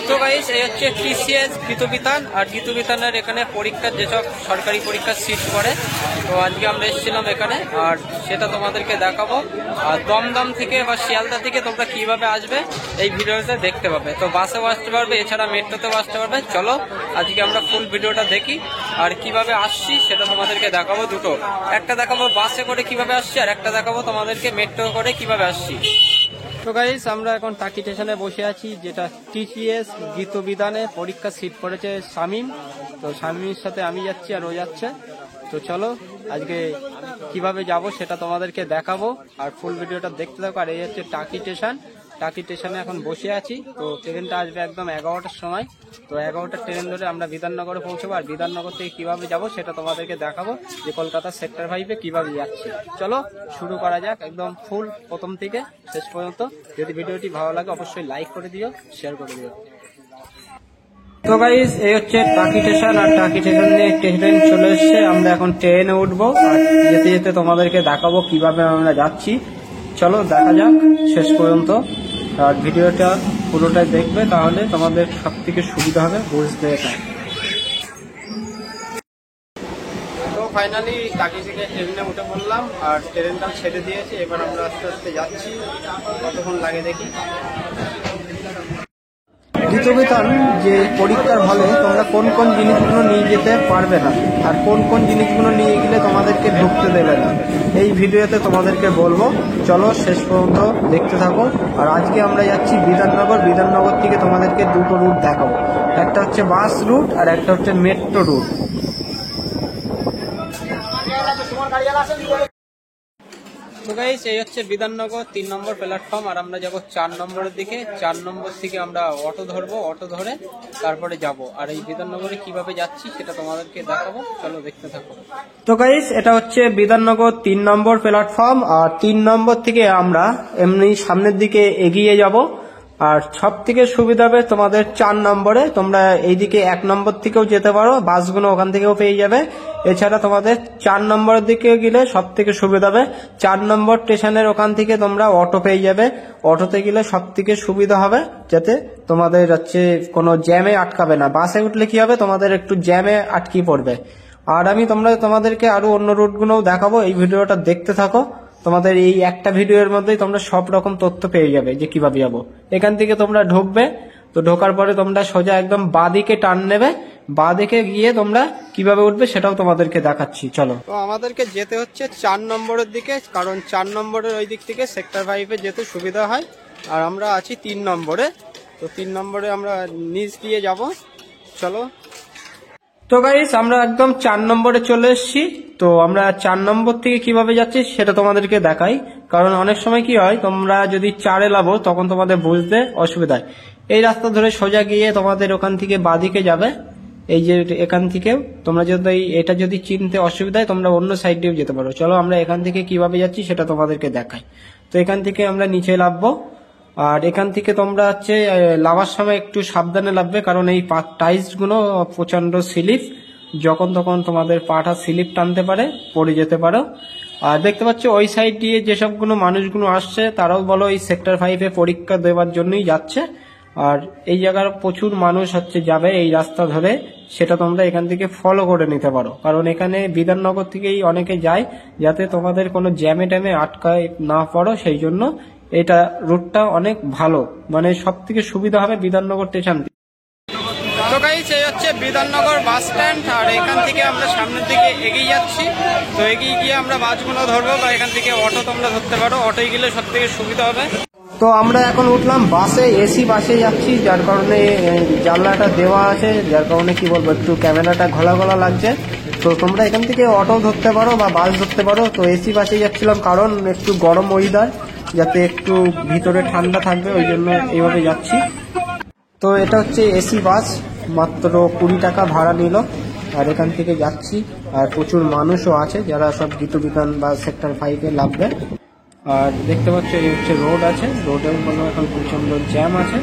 তো গাইস এই হচ্ছে টিসিএস গীতবিতান। আর গীতবিতানের এখানে পরীক্ষার যেসব সরকারি পরীক্ষার সিট পড়ে, তো আজকে আমরা এসেছিলাম এখানে, আর সেটা তোমাদেরকে দেখাবো। আর দমদম থেকে বা শিয়ালদা থেকে তোমরা কিভাবে আসবে এই ভিডিওতে দেখতে পাবে। তো বাসেও আসতে পারবে, এছাড়া মেট্রোতেও আসতে পারবে। চলো আজকে আমরা ফুল ভিডিওটা দেখি আর কিভাবে আসছি সেটা তোমাদেরকে দেখাবো। দুটো, একটা দেখাবো বাসে করে কিভাবে আসছি, আর একটা দেখাবো তোমাদেরকে মেট্রো করে কিভাবে আসছি। তো গাইস আমরা এখন টাকি স্টেশনে বসে আছি, যেটা টিসিএস গীতবিতানে পরীক্ষা সিট পড়েছে শামীম। তো শামীমের সাথে আমি যাচ্ছি আর ও যাচ্ছে। তো চলো আজকে কিভাবে যাব সেটা তোমাদেরকে দেখাবো, আর ফুল ভিডিওটা দেখতে থাকো। আর এই হচ্ছে টাকি স্টেশন। টাকি স্টেশনে এখন বসে আছি। তো ট্রেনটা আসবে একদম 11টার সময়। তো 11টার ট্রেন ধরে আমরা বিধাননগরে পৌঁছবো, আর বিধাননগর থেকে কিভাবে যাব সেটা তোমাদেরকে দেখাবো, যে কলকাতা সেক্টর 5-এ কিভাবে যাচ্ছি। চলো শুরু করা যাক একদম ফুল প্রথম থেকে শেষ পর্যন্ত। যদি ভিডিওটি ভালো লাগে অবশ্যই লাইক করে দিও, শেয়ার করে দিও। তো গাইস এই হচ্ছে টাকি স্টেশন, আর টাকি স্টেশন দিয়ে ট্রেন চলে এসছে। আমরা এখন ট্রেনে উঠবো, আর যেতে যেতে তোমাদেরকে দেখাবো কিভাবে আমরা যাচ্ছি। চলো দেখা যাক শেষ পর্যন্ত, আর ভিডিওটা পুরোটাই দেখবে, তাহলে তোমাদের সব থেকে সুবিধা হবে বুঝতে। তো ফাইনালি টাকি থেকে ট্রেনে উঠে পড়লাম, আর ট্রেনটা ছেড়ে দিয়েছে। এবার আমরা আস্তে আস্তে যাচ্ছি, কতক্ষণ লাগে দেখি। গীতবিতান যে পরীক্ষার হলে তোমরা কোন কোন জিনিসগুলো নিয়ে যেতে পারবে না, আর কোন কোন জিনিসগুলো নিয়ে গেলে তোমাদেরকে ঢুকতে দেবে না, এই ভিডিওতে তোমাদেরকে বলবো। চলো শেষ পর্যন্ত দেখতে থাকো। আর আজকে আমরা যাচ্ছি বিধাননগর। বিধাননগর থেকে তোমাদেরকে দুটো রুট দেখাবো, একটা হচ্ছে বাস রুট আর একটা হচ্ছে মেট্রো রুট। তো গাইস এই হচ্ছে বিধাননগর 3 নম্বর প্ল্যাটফর্ম, আর আমরা যাব 4 নম্বরের দিকে। 4 নম্বর থেকে আমরা অটো ধরবো, অটো ধরে তারপরে যাব। আর এই বিধাননগরে কিভাবে যাচ্ছি সেটা তোমাদেরকে দেখাবো, চলো দেখতে থাকো। তো গাইস এটা হচ্ছে বিধাননগর 3 নম্বর প্ল্যাটফর্ম, আর 3 নম্বর থেকে আমরা এমনি সামনের দিকে এগিয়ে যাব। আর সব থেকে সুবিধা হবে তোমাদের 4 নম্বরে। তোমরা এইদিকে 1 নম্বর থেকেও যেতে পারো, বাসগুলো ওখান থেকেও পেয়ে যাবে। এছাড়া তোমাদের 4 নম্বরের দিকে গেলে সব থেকে সুবিধা হবে, 4 নম্বর স্টেশনের ওখান থেকে তোমরা অটো পেয়ে যাবে। অটোতে গেলে সব থেকে সুবিধা হবে, যাতে তোমাদের হচ্ছে কোনো জ্যামে আটকাবে না। বাসে উঠলে কি হবে, তোমাদের একটু জ্যামে আটকে পড়বে। আর আমি তোমাদেরকে আরো অন্য রুটগুলোও দেখাবো, এই ভিডিওটা দেখতে থাকো। তোমাদের এই একটা ভিডিওর মধ্যেই তোমরা সব রকম তথ্য পেয়ে যাবে যে কিভাবে যাবো। এখান থেকে তোমরা ঢুকবে, তো ঢোকার পরে তোমরা সোজা একদম বাঁদিকে টার্ন নেবে। বাঁদিকে গিয়ে তোমরা কিভাবে উঠবে সেটাও তোমাদেরকে দেখাচ্ছি, চলো। তো আমাদেরকে যেতে হচ্ছে 4 নম্বরের দিকে, কারণ 4 নম্বরের ওই দিক থেকে সেক্টর 5-এ যেতে সুবিধা হয়। আর আমরা আছি 3 নম্বরে, তো 3 নম্বরে আমরা নিচ দিয়ে যাব, চলো। তো গাইস আমরা একদম 4 নম্বরে চলে এসেছি। তো আমরা 4 নম্বর থেকে কিভাবে যাচ্ছি সেটা তোমাদেরকে দেখাই, কারণ অনেক সময় কি হয়, তোমরা যদি 4-এ লাভো তখন তোমাদের বুঝতে অসুবিধা হয়। এই রাস্তা ধরে সোজা গিয়ে তোমাদের ওখান থেকে বাঁদিকে যাবে। এই যে এখান থেকেও তোমরা যদি এটা যদি চিনতে অসুবিধা হয়, তোমরা অন্য সাইড দিয়েও যেতে পারো। চলো আমরা এখান থেকে কিভাবে যাচ্ছি সেটা তোমাদেরকে দেখাই। তো এখান থেকে আমরা নিচে নামবো, আর এখান থেকে তোমরা হচ্ছে লাভার সময় একটু সাবধানে লাভবে, কারণ এই টাইলস গুলো প্রচন্ড স্লিপ, যখন তখন তোমাদের পাটা স্লিপ টানতে পারে, পড়ে যেতে পারো। আর দেখতে পাচ্ছ ওই সাইড দিয়ে যেসবগুলো মানুষগুলো আসছে, তারাও বলো এই সেক্টর 5-এ পরীক্ষা দেওয়ার জন্যই যাচ্ছে। আর এই জায়গার প্রচুর মানুষ হচ্ছে যাবে এই রাস্তা ধরে, সেটা তোমরা এখান থেকে ফলো করে নিতে পারো, কারণ এখানে বিধাননগর থেকেই অনেকে যায়, যাতে তোমাদের কোনো জ্যামে ট্যামে আটকায় না পড়ো। সেই জন্য এটা রুটটা অনেক ভালো, মানে সব থেকে সুবিধা হবে বিধাননগর স্টেশন। তো গাইস এই হচ্ছে বিধাননগর বাস স্ট্যান্ড, আর এখান থেকে আমরা সামনের দিকে এগিয়ে যাচ্ছি। তো এগিয়ে গিয়ে আমরা বাসগুলো ধরবো, বা এখান থেকে অটো তোমরা ধরতে পারো, অটোয় গেলে সব থেকে সুবিধা হবে। তো আমরা এখন উঠলাম বাসে, এসি বাসে যাচ্ছি, যার কারণে জানলাটা দেওয়া আছে, যার কারণে কি বলবো একটু ক্যামেরাটা ঘোলা ঘোলা লাগছে। তো তোমরা এখান থেকে অটো ধরতে পারো বা বাস ধরতে পারো। তো এসি বাসে যাচ্ছিলাম, কারণ একটু গরম ওয়েদার, যাতে একটু ভিতরে ঠান্ডা থাকবে, ওই জন্য এইভাবে যাচ্ছি। তো এটা হচ্ছে এসি বাস, মাত্র 20 টাকা ভাড়া নিল, আর এখান থেকে যাচ্ছি। আর প্রচুর মানুষও আছে যারা সব গীতবিতান বা সেক্টর 5-এ লাভবে। আর দেখতে পাচ্ছ এই হচ্ছে রোড আছে, রোডের কোনো এখন প্রচন্ড জ্যাম আছে।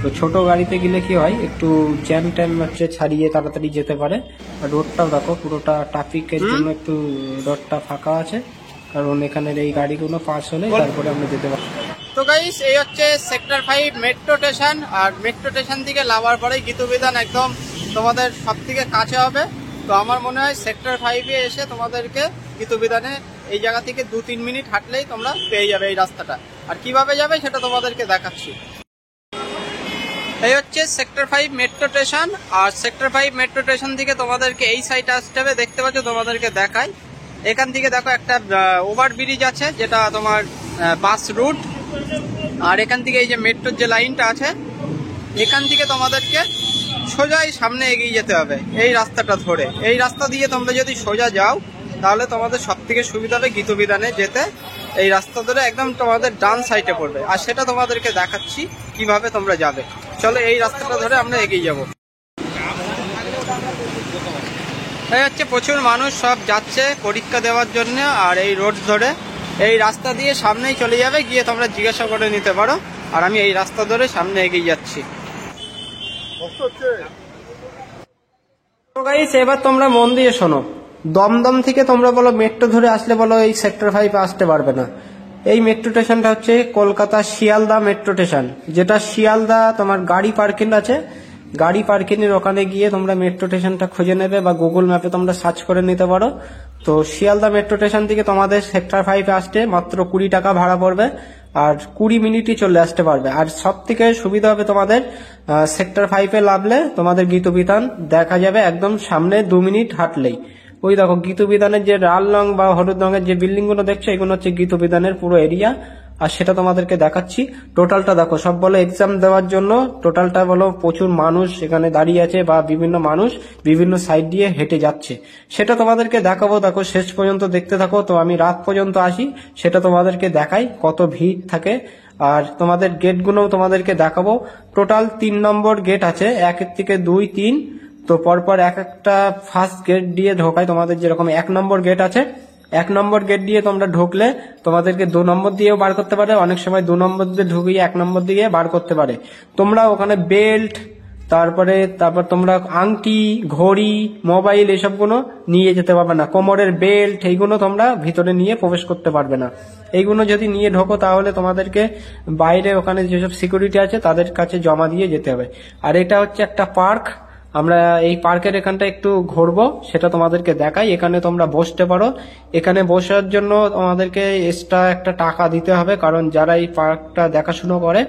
তো ছোট গাড়িতে গেলে কি হয়, একটু জ্যাম ট্যাম হচ্ছে ছাড়িয়ে তাড়াতাড়ি যেতে পারে। আর রোডটাও দেখো পুরোটা ট্রাফিকের জন্য একটু রোডটা ফাঁকা আছে, কারণ এখানের এই গাড়িগুলো পাস হলে তারপরে আমরা যেতে পারি। তো তো গাইস এই হচ্ছে সেক্টর 5 মেট্রো স্টেশন। আর মেট্রো স্টেশন থেকে নামার পরে গীতবিতান একদম তোমাদের সব থেকে কাছে হবে। তো আমার মনে হয় সেক্টর 5-এ এসে তোমাদেরকে গীতবিতানে এই জায়গা থেকে 2-3 মিনিট হাঁটলেই তোমরা পেয়ে যাবে এই রাস্তাটা। আর কিভাবে যাবে সেটা তোমাদেরকে দেখাচ্ছি। এই হচ্ছে সেক্টর 5 মেট্রো স্টেশন। আর সেক্টর 5 মেট্রো স্টেশন থেকে তোমাদেরকে এই সাইডে আসতে হবে। দেখতে পাচ্ছ, তোমাদেরকে দেখাই। এখান থেকে দেখো একটা ওভার ব্রিজ আছে, যেটা তোমার বাস রুট। আর এখান থেকে এই যে মেট্রোর যে লাইনটা আছে, এখান থেকে তোমাদেরকে সোজাই সামনে এগিয়ে যেতে হবে এই রাস্তাটা ধরে। এই রাস্তা দিয়ে তোমরা যদি সোজা যাও তাহলে তোমাদের সব থেকে সুবিধা হবে গীতবিতানে যেতে। এই রাস্তা ধরে একদম তোমাদের ডান সাইডে পড়বে। আর সেটা তোমাদেরকে দেখাচ্ছি কিভাবে তোমরা যাবে। চলো এই রাস্তাটা ধরে আমরা এগিয়ে যাব। এই হচ্ছে প্রচুর মানুষ সব যাচ্ছে পরীক্ষা দেওয়ার জন্য। আর এই রোড ধরে এই রাস্তা দিয়ে সামনেই চলে যাবে, গিয়ে তোমরা জিজ্ঞাসা করে নিতে পারো। আর আমি এই রাস্তা ধরে সামনে এগিয়ে যাচ্ছি। তো গাইস, এবার তোমরা মন দিয়ে শোনো। দমদম থেকে তোমরা বলো মেট্রো ধরে আসলে বলো এই সেক্টর 5 আসতে পারবে না। এই মেট্রো স্টেশনটা হচ্ছে কলকাতা শিয়ালদা মেট্রো স্টেশন, যেটা শিয়ালদা তোমার গাড়ি পার্কিং আছে। গাড়ি পার্কিং এর ওখানে গিয়ে তোমরা মেট্রো স্টেশনটা খুঁজে নেবে, বা গুগল ম্যাপে তোমরা সার্চ করে নিতে পারো। তো শিয়ালদা মেট্রো স্টেশন থেকে তোমাদের সেক্টর 5 আসতে মাত্র 20 টাকা ভাড়া পড়বে। আর 20 মিনিটই চলে আসতে পারবে। আর সব থেকে সুবিধা হবে তোমাদের সেক্টর 5-এ নামলে তোমাদের গীতবিতান দেখা যাবে একদম সামনে, 2 মিনিট হাঁটলেই। ওই দেখো গীতবিতানের যে লাল রং বা হলুদ রঙের যে বিল্ডিং গুলো দেখছো, এগুলো হচ্ছে গীতবিতানের পুরো এরিয়া। আর সেটা তোমাদেরকে দেখাচ্ছি। টোটালটা দেখো, সব বলো এক্সাম দেওয়ার জন্য টোটালটা বলো প্রচুর মানুষ এখানে দাঁড়িয়ে আছে, বা বিভিন্ন মানুষ বিভিন্ন সাইড দিয়ে হেঁটে যাচ্ছে। সেটা তোমাদেরকে দেখাবো, দেখো শেষ পর্যন্ত দেখতে থাকো। তো আমি রাত পর্যন্ত আসি, সেটা তোমাদেরকে দেখাই কত ভিড় থাকে। আর তোমাদের গেটগুলোও তোমাদেরকে দেখাবো। টোটাল 3 নম্বর গেট আছে, 1 থেকে 2, 3। তো পরপর এক একটা ফার্স্ট গেট দিয়ে ঢোকায়। তোমাদের যেরকম 1 নম্বর গেট আছে, 1 নম্বর গেট দিয়ে তোমরা ঢুকলে তোমাদেরকে 2 নম্বর দিয়েও বার করতে পারে। অনেক সময় 2 নম্বর দিয়ে ঢুকিয়ে 1 নম্বর দিয়ে বার করতে পারে। তোমরা ওখানে বেল্ট, তারপর তোমরা আংটি, ঘড়ি, মোবাইল এসবগুলো নিয়ে যেতে পারবে না। কোমরের বেল্ট এইগুলো তোমরা ভিতরে নিয়ে প্রবেশ করতে পারবে না। এইগুলো যদি নিয়ে ঢোকো তাহলে তোমাদেরকে বাইরে ওখানে যেসব সিকিউরিটি আছে তাদের কাছে জমা দিয়ে যেতে হবে। আর এটা হচ্ছে একটা পার্ক। আমরা এই পার্কের এখানটা একটু ঘুরবো, সেটা তোমাদেরকে দেখাই। এখানে তোমরা বসতে পারো। এখানে বসার জন্য তোমাদেরকে এক্সট্রা একটা টাকা দিতে হবে, কারণ যারা এই পার্কটা দেখাশুনো করে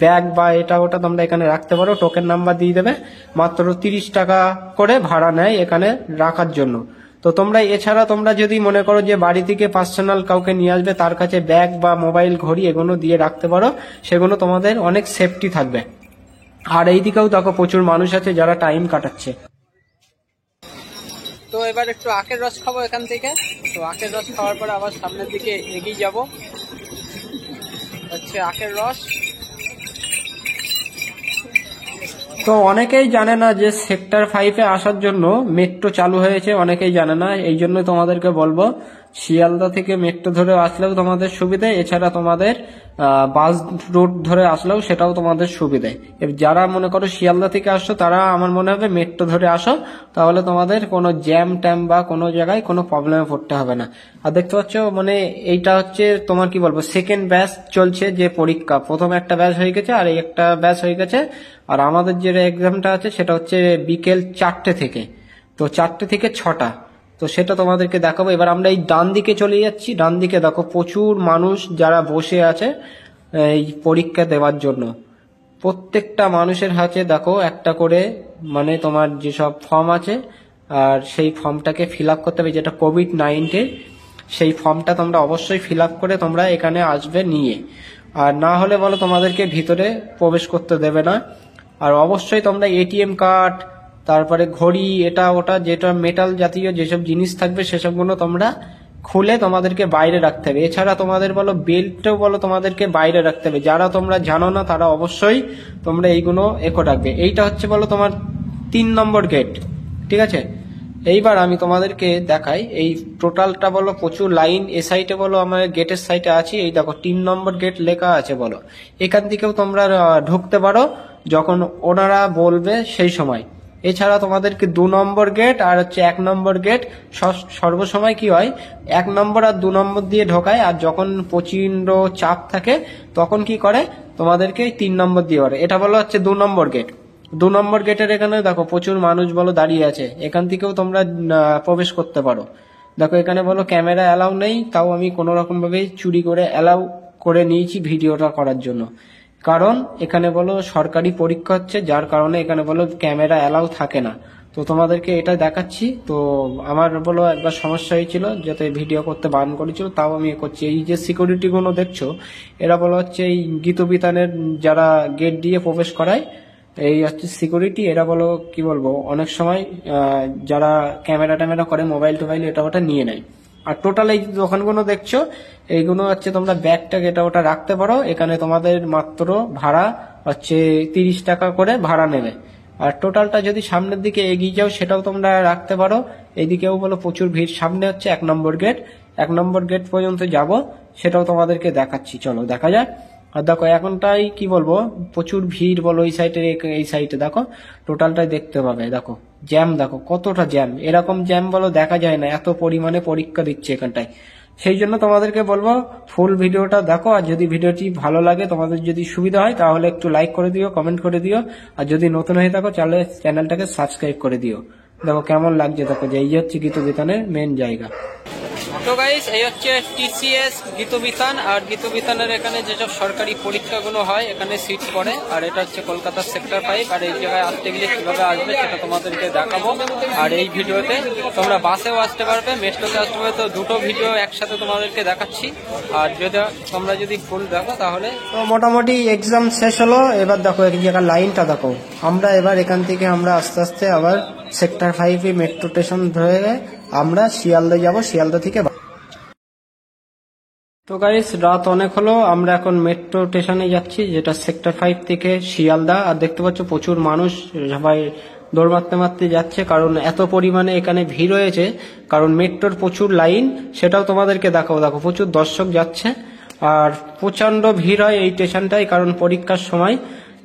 ব্যাগ বা এটা ওটা তোমরা এখানে রাখতে পারো। টোকেন নাম্বার দিয়ে দেবে। মাত্র 30 টাকা করে ভাড়া নেয় এখানে রাখার জন্য। তো তোমরা এছাড়া তোমরা যদি মনে করো যে বাড়ি থেকে পার্সোনাল কাউকে নিয়ে আসবে, তার কাছে ব্যাগ বা মোবাইল, ঘড়ি এগুলো দিয়ে রাখতে পারো। সেগুলো তোমাদের অনেক সেফটি থাকবে। আর এইদিকেও দেখো প্রচুর মানুষ আছে যারা টাইম কাটাচ্ছে। তো এবার একটু আখের রস খাবো এখান থেকে। তো আখের রস খাওয়ার পরে আবার সামনের দিকে এগিয়ে যাব। হচ্ছে আখের রস। তো অনেকেই জানে না যে সেক্টর 5-এ আসার জন্য মেট্রো চালু হয়েছে, অনেকেই জানে না। এই জন্য তোমাদেরকে বলবো, শিয়ালদা থেকে মেট্রো ধরে আসলেও তোমাদের সুবিধে, এছাড়া তোমাদের বাস রুট ধরে আসলেও সেটাও তোমাদের সুবিধে। যারা মনে করো শিয়ালদা থেকে আসছো, তারা আমার মনে হবে মেট্রো ধরে আসো, তাহলে তোমাদের কোনো জ্যাম ট্যাম বা কোনো জায়গায় কোনো প্রবলেমে পড়তে হবে না। আর দেখতে পাচ্ছ, মানে এইটা হচ্ছে তোমার কি বলবো, সেকেন্ড ব্যাচ চলছে যে পরীক্ষা। প্রথম একটা ব্যাচ হয়ে গেছে, আর এই একটা ব্যাচ হয়ে গেছে। আর আমাদের যে এক্সামটা আছে সেটা হচ্ছে বিকেল 4টে থেকে। তো 4টে থেকে 6টা। তো সেটা তোমাদেরকে দেখাবো। এবার আমরা এই ডান দিকে চলে যাচ্ছি। ডান দিকে দেখো প্রচুর মানুষ যারা বসে আছে এই পরীক্ষা দেওয়ার জন্য। প্রত্যেকটা মানুষের হাতে দেখো একটা করে মানে তোমার যেসব ফর্ম আছে, আর সেই ফর্মটাকে ফিল আপ করতে হবে, যেটা কোভিড-19 সেই ফর্মটা তোমরা অবশ্যই ফিল আপ করে তোমরা এখানে আসবে নিয়ে। আর না হলে বলো তোমাদেরকে ভিতরে প্রবেশ করতে দেবে না। আর অবশ্যই তোমরা এটিএম কার্ড, তারপরে ঘড়ি, এটা ওটা যেটা মেটাল জাতীয় যেসব জিনিস থাকবে সেসবগুলো তোমরা খুলে তোমাদেরকে বাইরে রাখতে হবে। এছাড়া তোমাদের বলো বেল্টও বলো তোমাদেরকে বাইরে রাখতে হবে। যারা তোমরা জানো না তারা অবশ্যই তোমরা এইগুলো একো রাখবে। এইটা হচ্ছে বলো তোমার 3 নম্বর গেট, ঠিক আছে। এইবার আমি তোমাদেরকে দেখাই এই টোটালটা বলো প্রচুর লাইন। এ সাইডে বলো আমার গেটের সাইডে আছি, এই দেখো 3 নম্বর গেট লেখা আছে বলো। এখান থেকেও তোমরা ঢুকতে পারো যখন ওনারা বলবে সেই সময়। এছাড়া তোমাদেরকে 2 নম্বর গেট আর হচ্ছে 1 নম্বর গেট সর্বসময় কি হয় 1 নম্বর আর 2 নম্বর দিয়ে ঢোকায়, আর যখন প্রচন্ড চাপ থাকে তখন কি করে তোমাদেরকে 3 নম্বর দিয়ে ওরে। এটা বলা হচ্ছে 2 নম্বর গেট। 2 নম্বর গেটের এখানে দেখো প্রচুর মানুষ বলো দাঁড়িয়ে আছে, এখান থেকেও তোমরা প্রবেশ করতে পারো। দেখো এখানে বলো ক্যামেরা অ্যালাউ নেই, তাও আমি কোনো রকম ভাবে চুরি করে অ্যালাউ করে নিয়েছি ভিডিওটা করার জন্য, কারণ এখানে বলো সরকারি পরীক্ষা হচ্ছে, যার কারণে এখানে বলো ক্যামেরা অ্যালাউ থাকে না। তো তোমাদেরকে এটা দেখাচ্ছি। তো আমার বলো একবার সমস্যা হয়েছিল, যাতে ভিডিও করতে বারণ করেছিল, তাও আমি করছি। এই যে সিকিউরিটি গুলো দেখছো, এরা বলো হচ্ছে এই গীতবিতানের যারা গেট দিয়ে প্রবেশ করায়, এই হচ্ছে সিকিউরিটি। এরা বলো কি বলবো অনেক সময় যারা ক্যামেরা ট্যামেরা করে মোবাইল টোবাইল এটা ওটা নিয়ে নেয়। আর টোটাল এই দোকানগুলো দেখছো এইগুলো হচ্ছে তোমরা ব্যাগটাকে এটা ওটা রাখতে পারো। এখানে তোমাদের মাত্র ভাড়া হচ্ছে 30 টাকা করে ভাড়া নেবে। আর টোটালটা যদি সামনের দিকে এগিয়ে যাও সেটাও তোমরা রাখতে পারো। এইদিকেও বলো প্রচুর ভিড়। সামনে হচ্ছে 1 নম্বর গেট, 1 নম্বর গেট পর্যন্ত যাব, সেটাও তোমাদেরকে দেখাচ্ছি, চলো দেখা যাক। আর দেখো এখনটাই কি বলবো প্রচুর ভিড় বলো, এই সাইডে এই সাইডে দেখো টোটালটাই দেখতে পাবে। দেখো জ্যাম, দেখো কতটা জ্যাম, এরকম জ্যাম বলো দেখা যায় না, এত পরিমাণে পরীক্ষা দিচ্ছে এখানটায়। সেই জন্য তোমাদেরকে বলবো ফুল ভিডিওটা দেখো, আর যদি ভিডিওটি ভালো লাগে তোমাদের যদি সুবিধা হয় তাহলে একটু লাইক করে দিও, কমেন্ট করে দিও, আর যদি নতুন হয়ে থাকো তাহলে চ্যানেলটাকে সাবস্ক্রাইব করে দিও। দেখো কেমন লাগছে, দেখো যে এই হচ্ছে গীতবিতানের মেন জায়গা। তো গাইস এই হচ্ছে টিসিএস গীতবিতান, আর গীতবিতানের এখানে যেসব সরকারি পরীক্ষাগুলো হয় এখানে সিট পড়ে। আর এটা হচ্ছে কলকাতার সেক্টর 5। আর এই জায়গায় আসতে গেলে কিভাবে আসবে সেটা তোমাদেরকে দেখাবো। আর এই ভিডিওতে তোমরা বাসেও আসতে পারবে, মেট্রোতে আসতে পারবে। তো দুটো ভিডিও একসাথে তোমাদেরকে দেখাচ্ছি। আর যদি তোমরা যদি ফুল দেখো তাহলে তো মোটামুটি এক্সাম শেষ হলো। এবার দেখো এই জায়গার লাইনটা দেখো। আমরা এবার এখান থেকে আমরা আস্তে আস্তে আবার সেক্টর 5 মেট্রো স্টেশন ধরে আমরা শিয়ালদা যাব, শিয়ালদা থেকে। তো গাইস রাত অনেক হলো, আমরা এখন মেট্রো স্টেশনে যাচ্ছি, যেটা সেক্টর 5 থেকে শিয়ালদা। আর দেখতে পাচ্ছ প্রচুর মানুষ সবাই দৌড় মারতে মারতে যাচ্ছে, কারণ এত পরিমাণে এখানে ভিড় হয়েছে, কারণ মেট্রোর প্রচুর লাইন, সেটাও তোমাদেরকে দেখাবো। দেখো প্রচুর দর্শক যাচ্ছে, আর প্রচন্ড ভিড় হয় এই স্টেশনটায়, কারণ পরীক্ষার সময়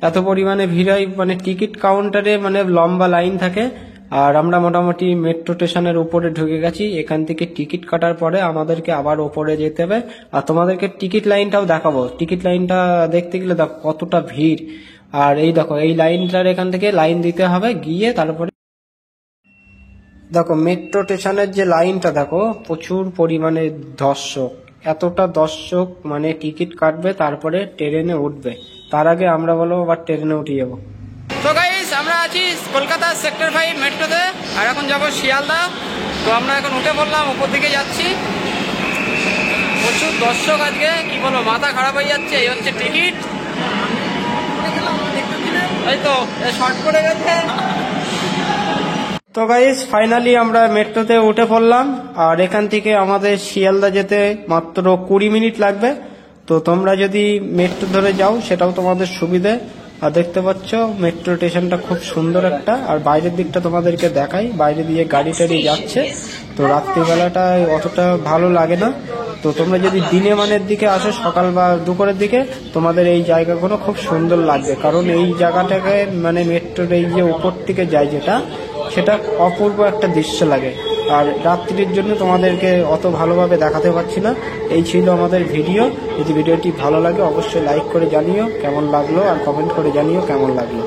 এত পরিমাণে ভিড় হয়, মানে টিকিট কাউন্টারে মানে লম্বা লাইন থাকে। আর আমরা মোটামুটি মেট্রো স্টেশনের উপরে ঢুকে গেছি। এখান থেকে টিকিট কাটার পরে আমাদেরকে আবার ওপরে যেতে হবে। আর তোমাদেরকে টিকিট লাইনটাও দেখাবো। টিকিট লাইনটা দেখতে গেলে দেখো কতটা ভিড়। আর এই দেখো এই লাইনটার এখান থেকে লাইন দিতে হবে, গিয়ে তারপরে দেখো মেট্রো স্টেশনের যে লাইনটা দেখো প্রচুর পরিমাণে দর্শক, এতটা দর্শক মানে টিকিট কাটবে তারপরে ট্রেনে উঠবে। তার আগে আমরা বলো আবার ট্রেনে উঠে যাবো। তো গাইস আমরা আছি কলকাতা সেক্টর 5 মেট্রোতে, আর এখন যাবো শিয়ালদা। তো আমরা এখন উঠে পড়লাম, উপর দিকে যাচ্ছি। প্রচুর দর্শক আজকে, কি বলো মাথা খারাপ হয়ে যাচ্ছে। এই হচ্ছে টিকিট, এই তো শর্ট পড়ে গেছে। তো গাইস ফাইনালি আমরা মেট্রোতে উঠে পড়লাম, আর এখান থেকে আমাদের শিয়ালদা যেতে মাত্র 20 মিনিট লাগবে। তো তোমরা যদি মেট্রো ধরে যাও সেটাও তোমাদের সুবিধে। আর দেখতে পাচ্ছ মেট্রো স্টেশনটা খুব সুন্দর একটা, আর বাইরের দিকটা তোমাদেরকে দেখাই, বাইরে দিয়ে গাড়ি টাড়ি যাচ্ছে। তো রাত্রিবেলাটা অতটা ভালো লাগে না। তো তোমরা যদি দিনে মানের দিকে আসো, সকাল বা দুপুরের দিকে, তোমাদের এই জায়গাগুলো খুব সুন্দর লাগবে, কারণ এই জায়গাটাকে মানে মেট্রোর এই যে উপর থেকে যায় যেটা, সেটা অপূর্ব একটা দৃশ্য লাগে। আর রাত্রির জন্য তোমাদেরকে অত ভালোভাবে দেখাতে পারছি না। এই ছিল আমাদের ভিডিও। যদি ভিডিওটি ভালো লাগে অবশ্যই লাইক করে জানিও কেমন লাগলো, আর কমেন্ট করে জানিও কেমন লাগলো।